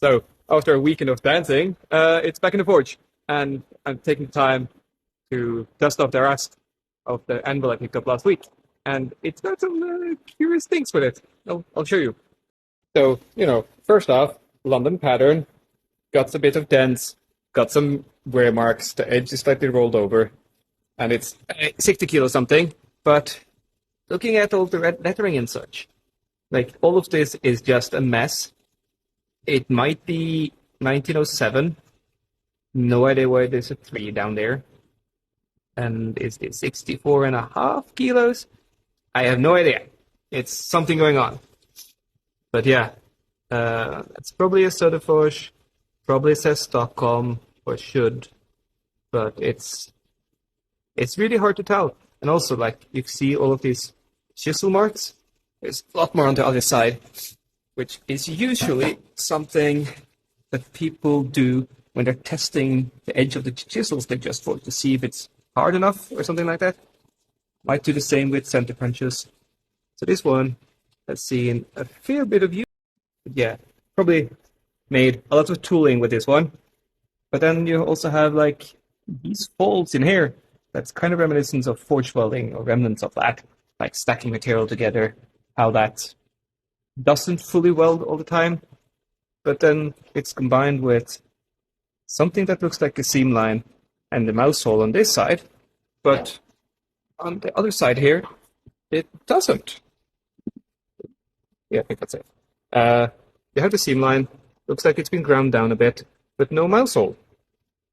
So after a weekend of dancing, it's back in the forge, and I'm taking time to dust off the rest of the anvil I picked up last week, and it's got some curious things with it. I'll show you. So first off, London pattern, got a bit of dents, got some wear marks. The edge is slightly rolled over, and it's 60 kilos something. But looking at all the red lettering and such, like all of this is just a mess. It might be 1907. No idea why there's a 3 down there. And is it 64.5 kilos? I have no idea. It's something going on. But yeah, it's probably a Söderfors. Probably says Stockholm, or should. But it's really hard to tell. And also, like, you see all of these chisel marks. There's a lot more on the other side, which is usually something that people do when they're testing the edge of the chisels they just forged to see if it's hard enough or something like that. Might do the same with center punches. So this one has seen a fair bit of use. But yeah, probably made a lot of tooling with this one. But then you also have like these folds in here. That's kind of reminiscent of forge welding or remnants of that, like stacking material together, how that doesn't fully weld all the time, but then it's combined with something that looks like a seam line and the mouse hole on this side, but on the other side here, it doesn't. Yeah, I think that's it. You have the seam line, looks like it's been ground down a bit, but no mouse hole.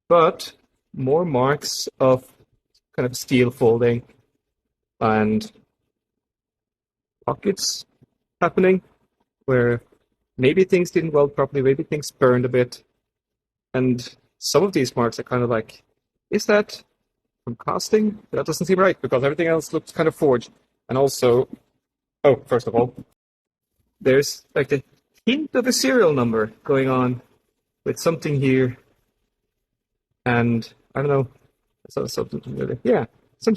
But more marks of kind of steel folding and pockets happening where maybe things didn't weld properly, maybe things burned a bit. And some of these marks are kind of like, is that from casting? That doesn't seem right because everything else looks kind of forged. And also, first of all, there's like the hint of a serial number going on with something here. And I don't know, something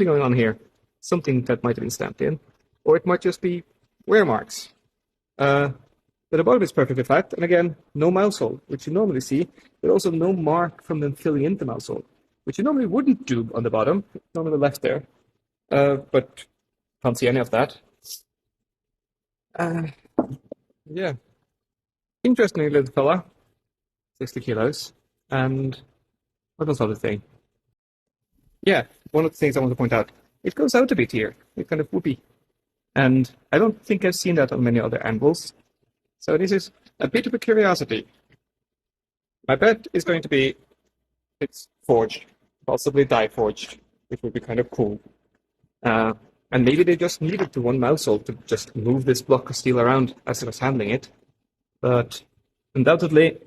going on here. Something that might have been stamped in. Or it might just be wear marks. But the bottom is perfectly flat, and again, no mouse hole, which you normally see, but also no mark from them filling in the mouse hole, which you normally wouldn't do on the bottom, normally left there. But can't see any of that. Yeah. Interesting little fella. 60 kilos. And what was the other thing? Yeah, one of the things I want to point out, it goes out a bit here. It's kind of whoopy. And I don't think I've seen that on many other anvils. So this is a bit of a curiosity. My bet is going to be it's forged, possibly die forged, which would be kind of cool. And maybe they just needed the one mouse hole to just move this block of steel around as I was handling it. But undoubtedly,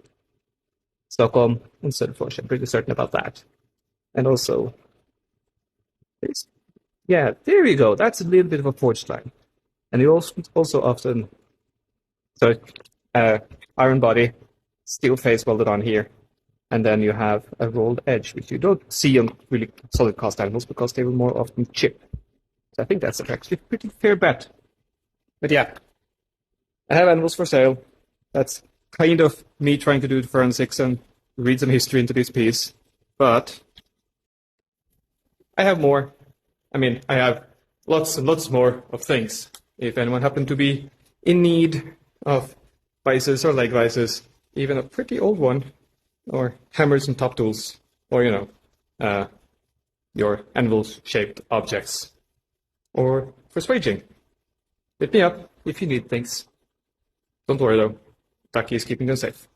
Stockholm and Söderfors, I'm pretty certain about that. And also, yeah, there we go. That's a little bit of a forged line. And you also often, iron body, steel face welded on here. And then you have a rolled edge, which you don't see on really solid cast anvils because they will more often chip. So I think that's actually a pretty fair bet. But yeah, I have anvils for sale. That's kind of me trying to do the forensics and read some history into this piece. But I have more. I mean, I have lots and lots more of things. If anyone happened to be in need of vices or leg vices, even a pretty old one, or hammers and top tools, or, your anvil-shaped objects, or for swaging. Hit me up if you need things. Don't worry though, Ducky is keeping them safe.